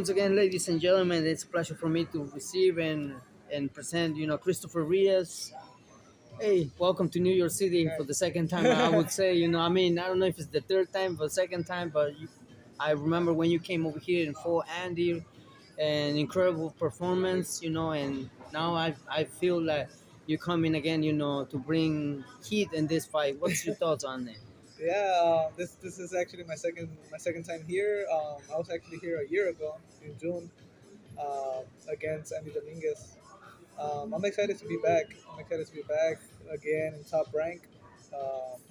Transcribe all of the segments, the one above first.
once again, ladies and gentlemen, it's a pleasure for me to receive and present, Christopher Rios. Hey, welcome to New York City for the second time. I would say, I mean, I don't know if it's the third time or second time, but I remember when you came over here in full Andy, an incredible performance, and now I feel like you're coming again, to bring heat in this fight. What's your thoughts on it? Yeah, this is actually my second time here. I was actually here a year ago in June against Andy Dominguez. I'm excited to be back. I'm excited to be back again in top rank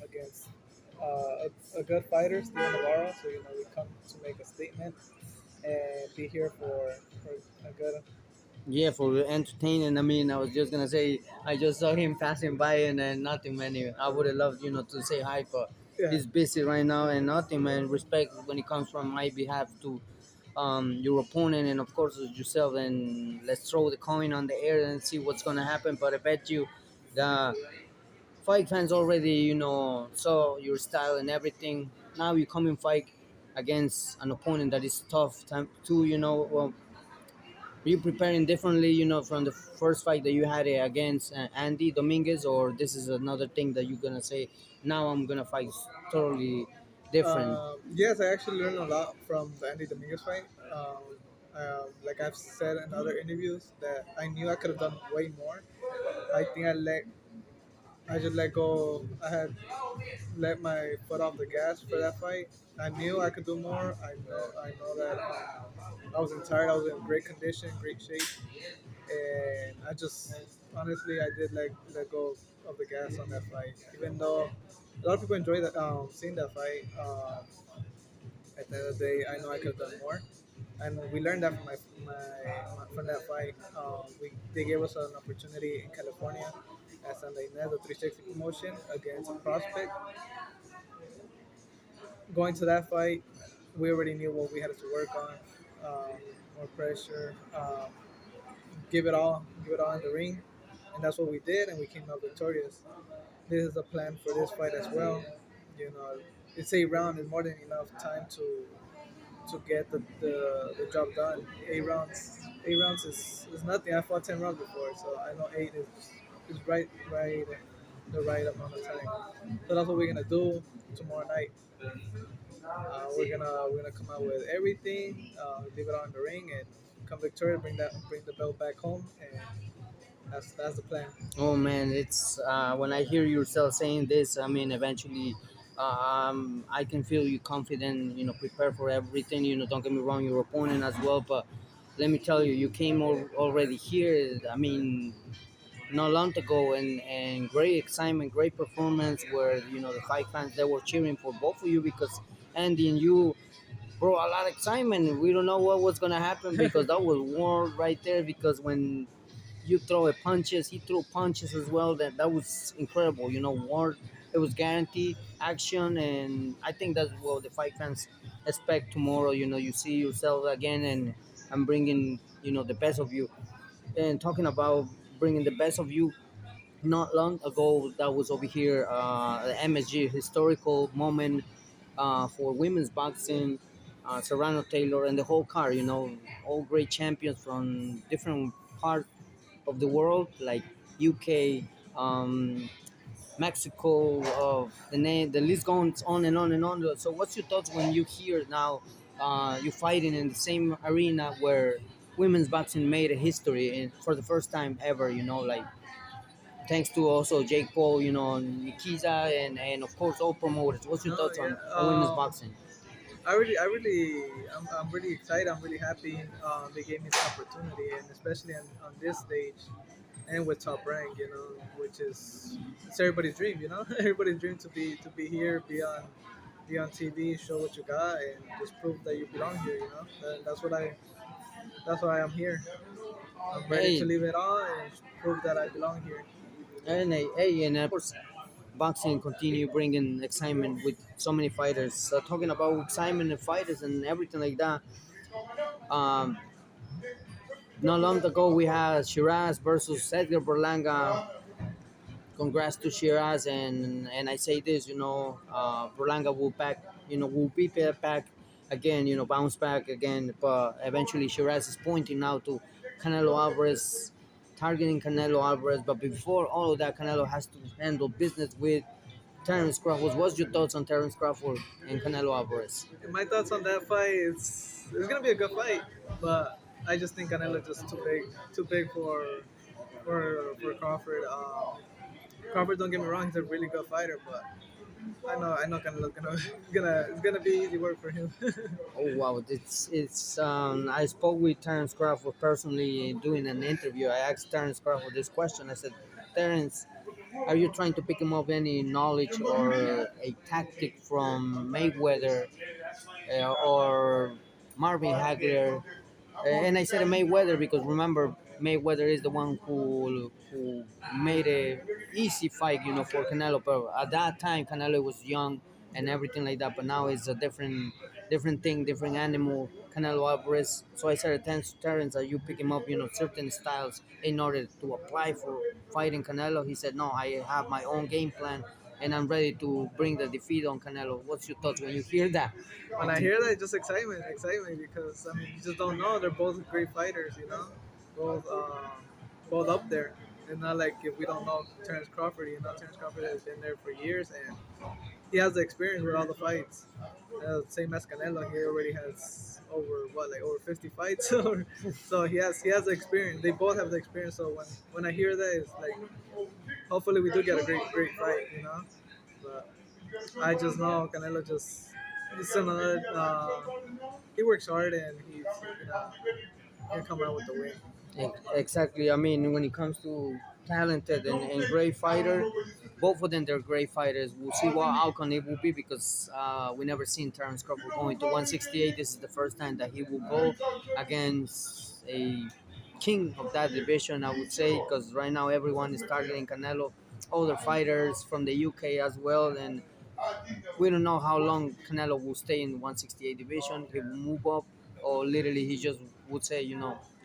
against a good fighter, Steven Navarro. So we come to make a statement and be here for a good. Yeah, for entertaining. I mean, I was just gonna say I just saw him passing by and then nothing, man. I would have loved, to say hi, but Yeah. he's busy right now and nothing, man. Respect when it comes from my behalf to your opponent and of course yourself. And let's throw the coin on the air and see what's gonna happen. But I bet you the fight fans already, saw your style and everything. Now you come and fight against an opponent that is tough time too. Well, are you preparing differently, from the first fight that you had against Andy Dominguez, or this is another thing that you're gonna say? Now I'm gonna fight totally different. Yes, I actually learned a lot from the Andy Dominguez fight. Like I've said in other interviews, that I knew I could have done way more. I think I just let go. I had let my foot off the gas for that fight. I knew I could do more. I know that I wasn't tired. I was in great condition, great shape, and I just honestly I did let go of the gas on that fight. Even though a lot of people enjoy that seeing that fight. At the end of the day, I know I could have done more, and we learned that from that fight. They gave us an opportunity in California at Sunday night, the 360 promotion against a prospect. Going to that fight, we already knew what we had to work on. More pressure, give it all in the ring, and that's what we did, and we came out victorious. This is a plan for this fight as well. You know, it's 8 rounds is more than enough time to get the job done. 8 rounds, 8 rounds is nothing. I fought 10 rounds before, so I know eight is right the right amount of time. So that's what we're gonna do tomorrow night. We're gonna come out with everything, leave it on the ring, and come victorious. Bring the belt back home, and that's the plan. Oh man, it's when I hear yourself saying this. I mean, eventually, I can feel you confident. Prepare for everything. Don't get me wrong, your opponent as well. But let me tell you, you came already here. I mean, not long ago, and great excitement, great performance. Where the fight fans they were cheering for both of you because Andy and you brought a lot of excitement. We don't know what was gonna happen because that was war right there. Because when you throw a punches, he threw punches as well. That was incredible. War. It was guaranteed action, and I think that's what the fight fans expect tomorrow. You see yourself again, and I'm bringing the best of you. And talking about bringing the best of you, not long ago that was over here, the MSG historical moment for women's boxing. Serrano, Taylor, and the whole car. All great champions from different parts of the world, like UK, Mexico. The list goes on and on and on. So, what's your thoughts when you hear now you're fighting in the same arena where women's boxing made a history and for the first time ever? Like thanks to also Jake Paul, Nikiza, and of course all promoters. What's your No, thoughts yeah. on women's boxing? I'm really excited. I'm really happy. They gave me this opportunity, and especially on this stage, and with Top Rank, which is it's everybody's dream. Everybody's dream to be here, be on TV, show what you got, and just prove that you belong here. And that's why I'm here. I'm ready to Hey, leave it on and prove that I belong here. and of course, boxing continue bringing excitement with so many fighters. Talking about excitement and fighters and everything like that. Um, Not long ago, we had Shiraz versus Edgar Berlanga. Congrats to Shiraz, and I say this, Berlanga will back, will be back again, bounce back again. But eventually, Shiraz is pointing now to Canelo Alvarez, targeting Canelo Alvarez. But before all of that, Canelo has to handle business with Terence Crawford. What's your thoughts on Terence Crawford and Canelo Alvarez? And my thoughts on that fight, it's gonna be a good fight, but I just think Canelo just too big for Crawford. Crawford, don't get me wrong, he's a really good fighter, but I know Canelo's it's gonna be easy work for him. Oh wow, it's I spoke with Terence Crawford personally doing an interview. I asked Terence Crawford this question. I said, Terence, are you trying to pick him up any knowledge or a tactic from Mayweather or Marvin Hagler? And I said Mayweather because remember Mayweather is the one who made a easy fight, for Canelo. But at that time, Canelo was young and everything like that. But now it's a different thing, different animal. Canelo Alvarez. So I said, Terence, are you picking up, certain styles in order to apply for fighting Canelo? He said, no, I have my own game plan and I'm ready to bring the defeat on Canelo. What's your thoughts when you hear that? When I hear that, just excitement because I mean you just don't know. They're both great fighters, both both up there. It's not like if we don't know Terence Crawford. Terence Crawford has been there for years and he has the experience with all the fights. Same as Canelo, he already has over 50 fights. So he has the experience. They both have the experience. So when I hear that, it's like hopefully we do get a great fight. But I just know Canelo he's another. He works hard and he's gonna come out with the win. Exactly. I mean, when it comes to talented and great fighter, both of them they're great fighters. We'll see what outcome it will be because we never seen Terence Crawford going to 168. This is the first time that he will go against a king of that division, I would say, because right now everyone is targeting Canelo, other fighters from the UK as well, and we don't know how long Canelo will stay in 168 division. He will move up, or literally he just would say,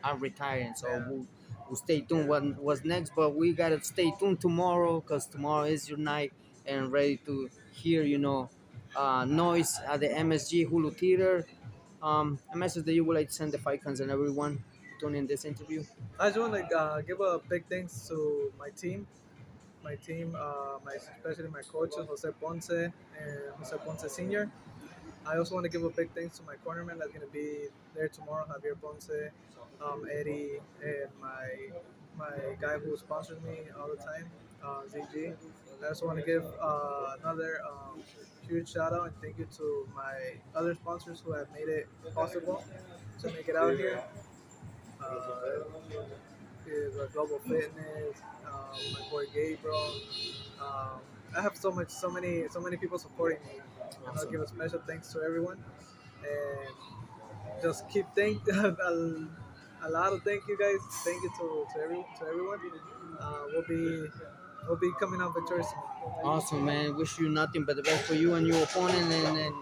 I'm retiring. So Yeah. we'll stay tuned what's next. But we gotta stay tuned tomorrow because tomorrow is your night and ready to hear, noise at the MSG Hulu Theater. A message that you would like to send the fight fans and everyone tuning in this interview. I just want to give a big thanks to my especially my coaches Jose Ponce and Jose Ponce Senior. I also want to give a big thanks to my cornerman that's gonna be there tomorrow, Javier Ponce, Eddie, and my guy who sponsors me all the time, ZG. I also want to give another huge shout out and thank you to my other sponsors who have made it possible to make it out here. Is Global Fitness, my boy Gabriel. Um, I have so many people supporting me. And I'll give a special thanks to everyone, and just keep a lot of thank you guys. Thank you to everyone. We'll be coming out victorious tomorrow. Awesome, man. Wish you nothing but the best for you and your opponent, and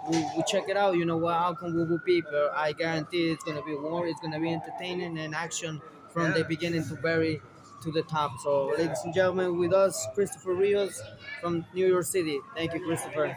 we check it out. You know what outcome we will be, but I guarantee it's gonna be war. It's gonna be entertaining and action from the Yeah. beginning to very to the top. So, ladies and gentlemen, with us, Christopher Rios from New York City. Thank you, Christopher.